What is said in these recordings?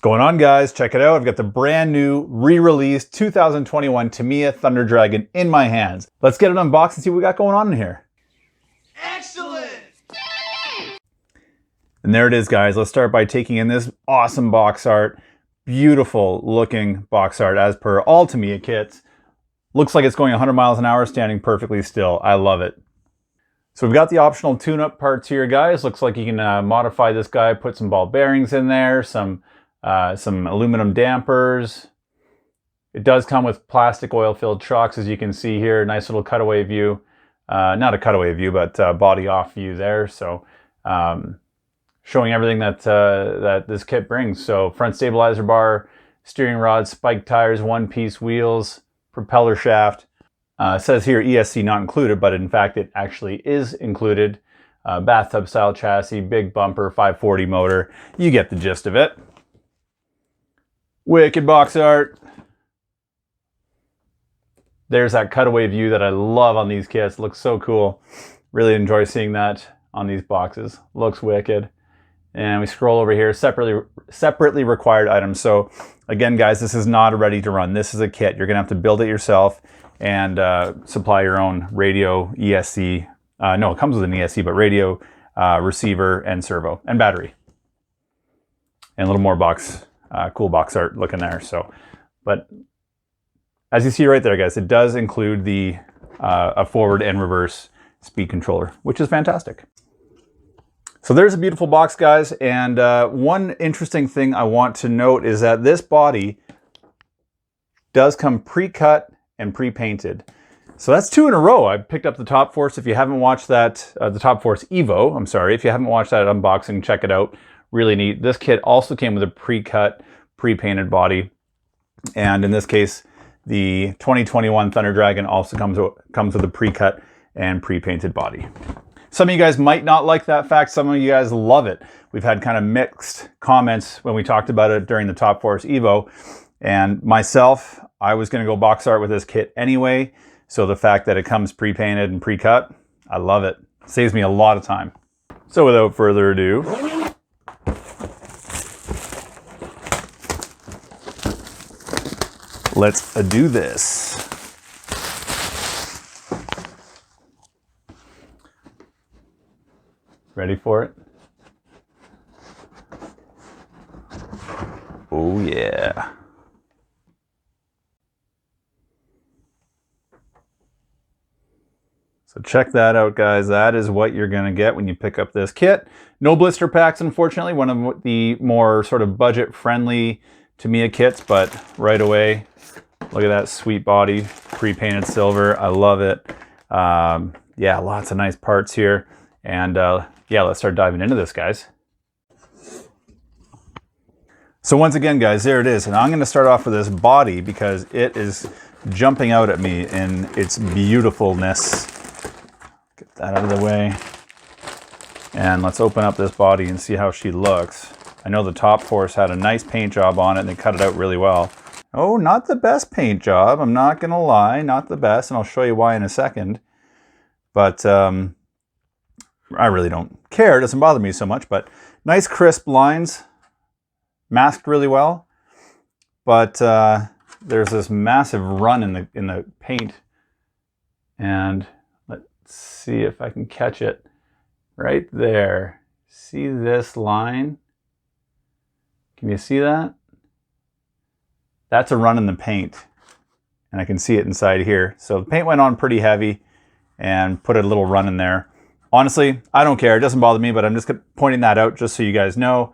Going on, guys? Check it out. I've got the brand new re-released 2021 Tamiya Thunder Dragon in my hands. Let's get it unboxed and see what we got going on in here. Excellent! And there it is, guys. Let's start by taking in this awesome box art. Beautiful looking box art as per all Tamiya kits. Looks like it's going 100 miles an hour, standing perfectly still. I love it. So we've got the optional tune-up parts here, guys. Looks like you can modify this guy, put some ball bearings in there, some aluminum dampers. It does come with plastic oil-filled shocks, as you can see here. Nice little cutaway view. Not a cutaway view, but body off view there. So showing everything that that this kit brings. So front stabilizer bar, steering rod, spike tires, one-piece wheels, propeller shaft. It says here ESC not included, but in fact it actually is included. Bathtub style chassis, big bumper, 540 motor. You get the gist of it. Wicked box art. There's that cutaway view that I love on these kits. Looks so cool. Really enjoy seeing that on these boxes. Looks wicked. And we scroll over here, separately required items. So again, guys, this is not a ready to run. This is a kit. You're gonna have to build it yourself and supply your own radio, ESC. No, it comes with an ESC, but radio, receiver, and servo, and battery. And a little more cool box art looking there. So, but as you see right there, guys, it does include the a forward and reverse speed controller, which is fantastic. So there's a beautiful box, guys. And one interesting thing I want to note is that this body does come pre-cut and pre-painted. So that's 2 in a row. I picked up the Top Force. If you haven't watched that, the Top Force Evo, I'm sorry. If you haven't watched that unboxing, check it out. Really neat. This kit also came with a pre-cut, pre-painted body. And in this case, the 2021 Thunder Dragon also comes with a pre-cut and pre-painted body. Some of you guys might not like that fact. Some of you guys love it. We've had kind of mixed comments when we talked about it during the Top Force Evo. And myself, I was going to go box art with this kit anyway. So the fact that it comes pre-painted and pre-cut, I love it. Saves me a lot of time. So without further ado, let's do this. Ready for it? Oh yeah. So check that out, guys. That is what you're gonna get when you pick up this kit. No blister packs, unfortunately. One of the more sort of budget-friendly Tamiya kits, but right away, look at that sweet body, pre-painted silver. I love it. Yeah, lots of nice parts here. And yeah, let's start diving into this, guys. So once again, guys, there it is. And I'm gonna start off with this body because it is jumping out at me in its beautifulness. Get that out of the way. And let's open up this body and see how she looks. I know the Top Force had a nice paint job on it and they cut it out really well. Oh, not the best paint job. I'm not gonna lie, not the best. And I'll show you why in a second. But I really don't care. It doesn't bother me so much, but nice crisp lines, masked really well. But there's this massive run in the paint. And let's see if I can catch it right there. See this line? Can you see that? That's a run in the paint. And I can see it inside here. So the paint went on pretty heavy and put a little run in there. Honestly, I don't care. It doesn't bother me, but I'm just pointing that out just so you guys know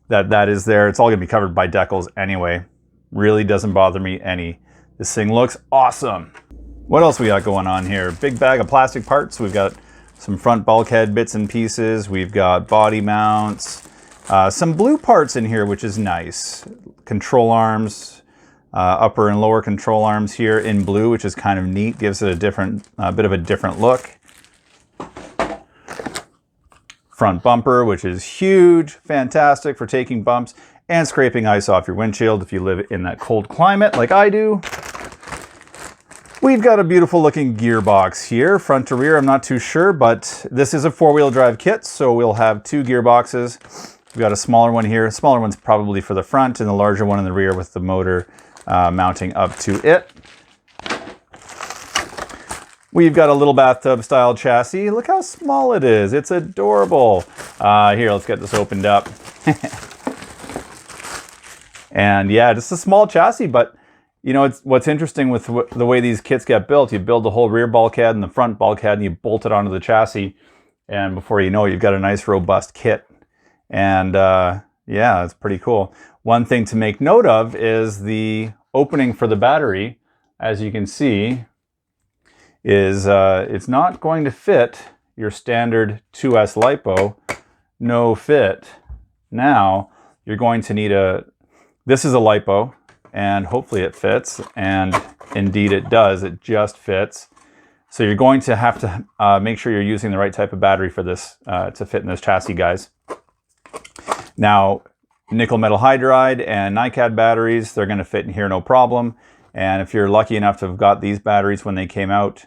that that is there. It's all going to be covered by Decals anyway. Really doesn't bother me any. This thing looks awesome. What else we got going on here? Big bag of plastic parts. We've got some front bulkhead bits and pieces. We've got body mounts. Some blue parts in here, which is nice. Control arms, upper and lower control arms here in blue, which is kind of neat. Gives it a bit of a different look. Front bumper, which is huge, fantastic for taking bumps and scraping ice off your windshield if you live in that cold climate like I do. We've got a beautiful looking gearbox here, front to rear. I'm not too sure, but this is a 4-wheel drive kit, so we'll have 2 gearboxes. We've got a smaller one here. The smaller one's probably for the front, and the larger one in the rear with the motor mounting up to it. We've got a little bathtub style chassis. Look how small it is. It's adorable. Here, let's get this opened up. And yeah, just a small chassis, but you know, what's interesting with the way these kits get built, you build the whole rear bulkhead and the front bulkhead and you bolt it onto the chassis. And before you know it, you've got a nice robust kit. And yeah, it's pretty cool. One thing to make note of is the opening for the battery, as you can see, is it's not going to fit your standard 2S LiPo. No fit. Now, you're going to need this is a LiPo, and hopefully it fits, and indeed it does. It just fits. So you're going to have to make sure you're using the right type of battery for this to fit in this chassis, guys. Now, nickel metal hydride and NiCad batteries, they're going to fit in here no problem. And if you're lucky enough to have got these batteries when they came out,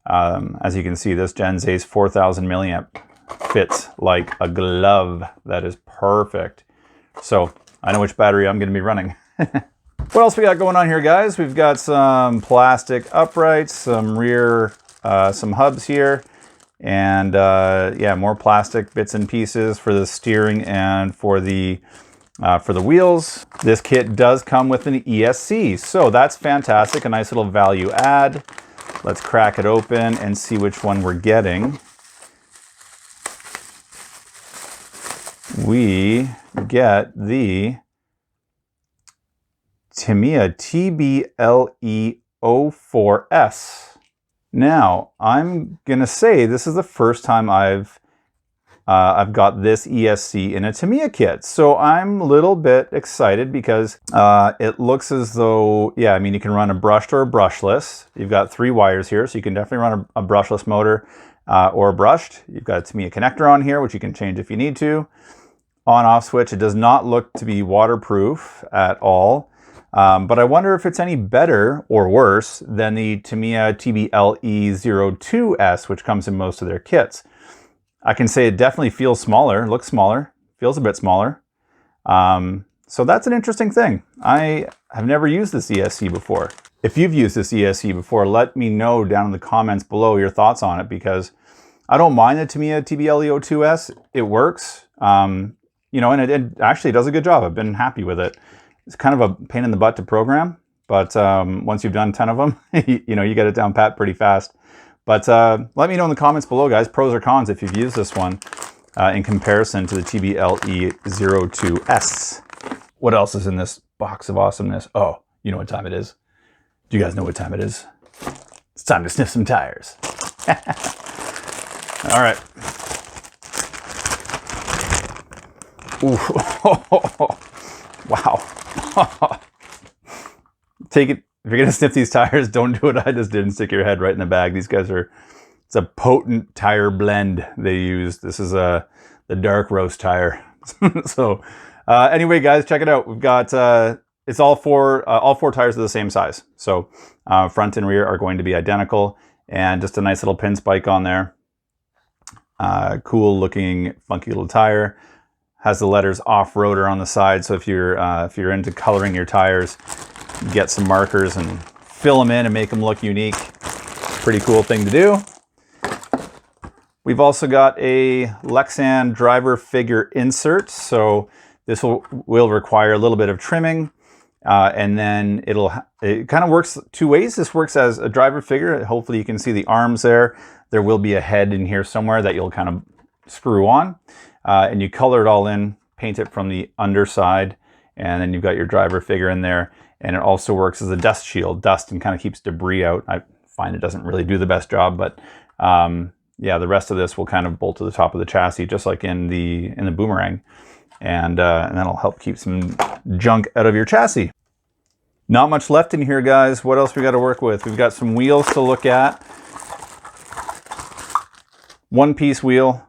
as you can see, this Gen Z's 4000 milliamp fits like a glove. That is perfect. So I know which battery I'm going to be running. What else we got going on here, guys? We've got some plastic uprights, some rear, some hubs here, and yeah, more plastic bits and pieces for the steering and for the wheels. This kit does come with an ESC, so that's fantastic. A nice little value add. Let's crack it open and see which one we're getting. We get the Tamiya TBLE04S. Now, I'm gonna say this is the first time I've got this ESC in a Tamiya kit. So I'm a little bit excited because it looks as though, yeah, I mean, you can run a brushed or a brushless. You've got 3 wires here, so you can definitely run a brushless motor or a brushed. You've got a Tamiya connector on here, which you can change if you need to. On-off switch. It does not look to be waterproof at all. But I wonder if it's any better or worse than the Tamiya TBLE02S, which comes in most of their kits. I can say it definitely feels smaller, looks smaller, feels a bit smaller. So that's an interesting thing. I have never used this ESC before. If you've used this ESC before, let me know down in the comments below your thoughts on it, because I don't mind the Tamiya TBLE02S. It works. You know, and it actually does a good job. I've been happy with it. It's kind of a pain in the butt to program, but once you've done 10 of them, you know, you get it down pat pretty fast. But let me know in the comments below, guys, pros or cons if you've used this one in comparison to the TBLE02S. What else is in this box of awesomeness? Oh, you know what time it is. Do you guys know what time it is? It's time to sniff some tires. All right. Ooh. Wow. Take it. If you're gonna sniff these tires, don't do what I just did and stick your head right in the bag. These guys are, it's a potent tire blend they use. This is the dark roast tire. So anyway, guys, check it out. We've got, it's all four tires are the same size. So front and rear are going to be identical, and just a nice little pin spike on there. Cool looking, funky little tire. Has the letters off-roader on the side, so if you're into coloring your tires, get some markers and fill them in and make them look unique. Pretty cool thing to do. We've also got a Lexan driver figure insert, so this will require a little bit of trimming, and then it kind of works 2 ways. This works as a driver figure. Hopefully you can see the arms there. There will be a head in here somewhere that you'll kind of screw on. And you color it all in, paint it from the underside, and then you've got your driver figure in there. And it also works as a dust shield, and kind of keeps debris out. I find it doesn't really do the best job, but yeah, the rest of this will kind of bolt to the top of the chassis, just like in the Boomerang, and that'll help keep some junk out of your chassis. Not much left in here, guys. What else we got to work with? We've got some wheels to look at. 1-piece wheel,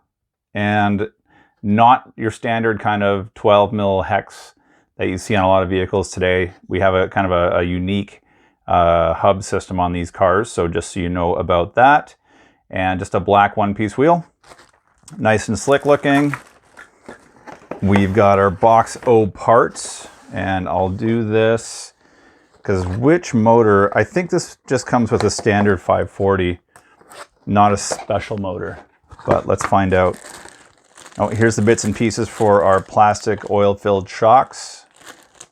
and not your standard kind of 12 mil hex that you see on a lot of vehicles today. We have a kind of a unique hub system on these cars, so just so you know about that. And just a black 1-piece wheel. Nice and slick looking. We've got our box O parts, and I'll do this because which motor? I think this just comes with a standard 540, not a special motor, but let's find out. Oh, here's the bits and pieces for our plastic oil-filled shocks.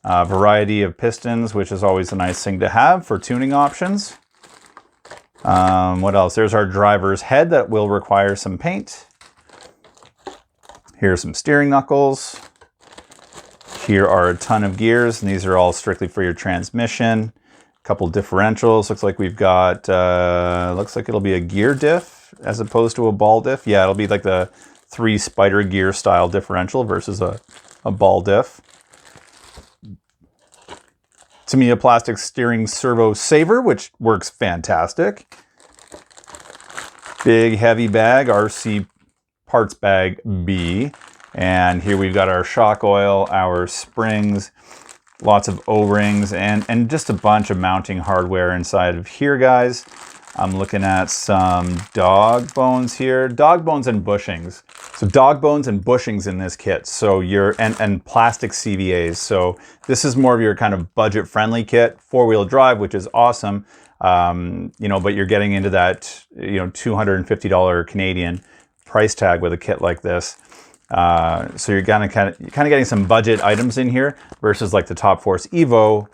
A variety of pistons, which is always a nice thing to have for tuning options. What else? There's our driver's head that will require some paint. Here's some steering knuckles. Here are a ton of gears, and these are all strictly for your transmission. A couple differentials. Looks like we've got, looks like it'll be a gear diff as opposed to a ball diff. Yeah, it'll be like the 3 spider gear style differential versus a ball diff. Tamiya plastic steering servo saver, which works fantastic. Big heavy bag, RC parts bag B. And here we've got our shock oil, our springs, lots of O-rings, and just a bunch of mounting hardware inside of here, guys. I'm looking at some dog bones here. Dog bones and bushings. So dog bones and bushings in this kit. So and plastic CVAs. So this is more of your kind of budget-friendly kit, 4-wheel drive, which is awesome. You know, but you're getting into that, you know, $250 Canadian price tag with a kit like this. So you're kind of getting some budget items in here versus like the Top Force Evo.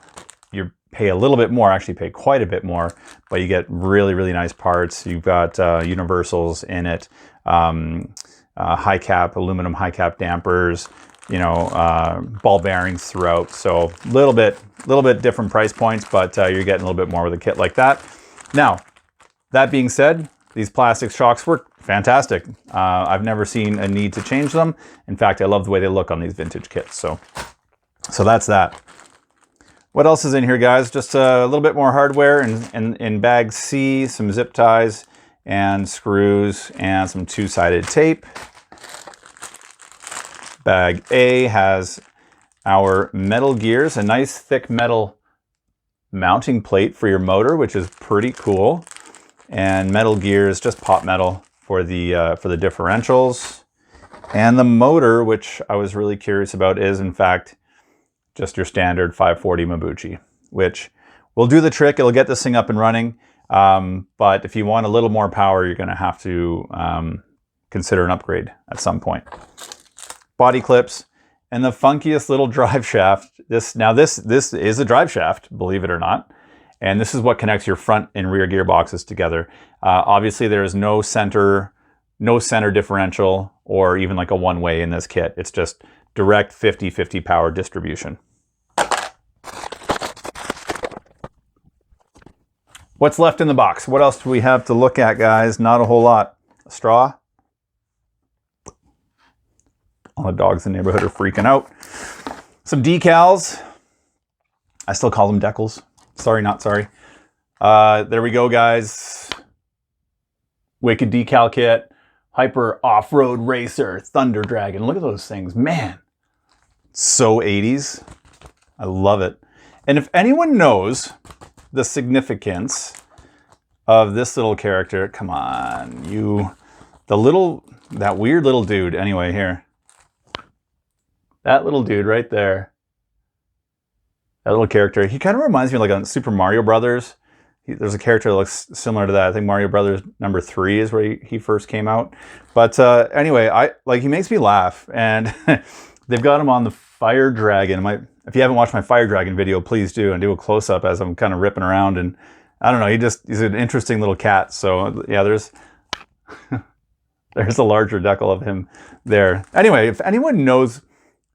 You pay a little bit more, actually pay quite a bit more, but you get really, really nice parts. You've got universals in it, high cap, aluminum high cap dampers, you know, ball bearings throughout. So a little bit different price points, but you're getting a little bit more with a kit like that. Now, that being said, these plastic shocks work fantastic. I've never seen a need to change them. In fact, I love the way they look on these vintage kits. So that's that. What else is in here, guys? Just a little bit more hardware in bag C, some zip ties and screws and some 2-sided tape. Bag A has our metal gears, a nice thick metal mounting plate for your motor, which is pretty cool. And metal gears, just pop metal for the differentials. And the motor, which I was really curious about, is in fact just your standard 540 Mabuchi, which will do the trick. It'll get this thing up and running. But if you want a little more power, you're going to have to consider an upgrade at some point. Body clips and the funkiest little drive shaft. This is a drive shaft, believe it or not. And this is what connects your front and rear gearboxes together. Obviously, there is no center differential or even like a one-way in this kit. It's just direct 50-50 power distribution. What's left in the box? What else do we have to look at, guys? Not a whole lot. A straw. All the dogs in the neighborhood are freaking out. Some decals. I still call them decals. Sorry, not sorry. There we go, guys. Wicked decal kit. Hyper off-road racer. Thunder Dragon. Look at those things. Man. So 80s. I love it. And if anyone knows the significance of this little character, come on, that weird little dude. Anyway, here. That little dude right there. That little character. He kind of reminds me of like on Super Mario Brothers. There's a character that looks similar to that. I think Mario Brothers number 3 is where he first came out. But anyway, he makes me laugh. And they've got him on the Fire Dragon. If you haven't watched my Fire Dragon video, please do, and do a close-up as I'm kind of ripping around. And I don't know, he's an interesting little cat. So yeah, there's a larger decal of him there. Anyway, if anyone knows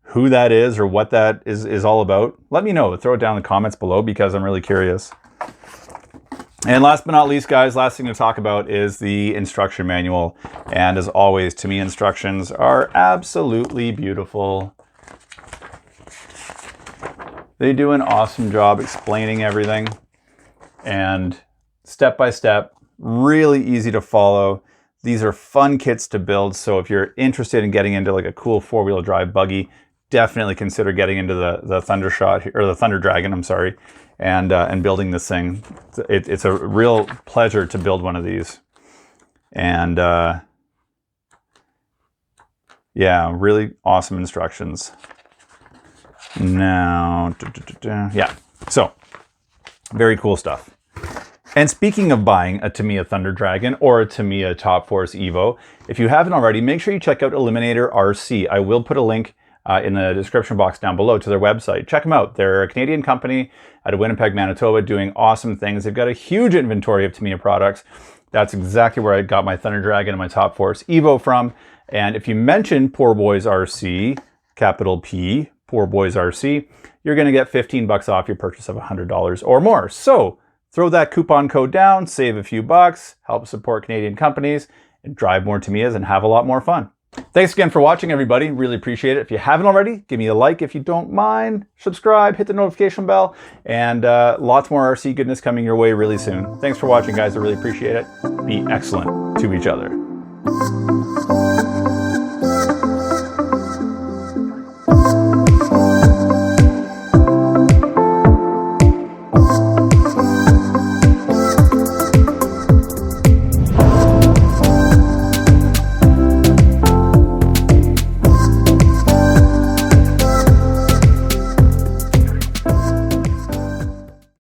who that is or what that is all about, let me know. Throw it down in the comments below because I'm really curious. And last but not least, guys, last thing to talk about is the instruction manual. And as always, to me, instructions are absolutely beautiful. They do an awesome job explaining everything. And step by step, really easy to follow. These are fun kits to build. So if you're interested in getting into like a cool 4-wheel drive buggy, definitely consider getting into the Thunder Dragon, I'm sorry, and building this thing. It's a real pleasure to build one of these. And Yeah, really awesome instructions. Now, yeah, so very cool stuff. And speaking of buying a Tamiya Thunder Dragon or a Tamiya Top Force Evo, if you haven't already, make sure you check out Eliminator RC. I will put a link in the description box down below to their website. Check them out. They're a Canadian company out of Winnipeg, Manitoba, doing awesome things. They've got a huge inventory of Tamiya products. That's exactly where I got my Thunder Dragon and my Top Force Evo from. And if you mention Poor Boys RC, capital P, Poor Boys RC, you're going to get 15 bucks off your purchase of $100 or more. So throw that coupon code down, save a few bucks, help support Canadian companies, and drive more Tamiyas and have a lot more fun. Thanks again for watching, everybody. Really appreciate it. If you haven't already, give me a like if you don't mind. Subscribe, hit the notification bell, and lots more RC goodness coming your way really soon. Thanks for watching, guys. I really appreciate it. Be excellent to each other.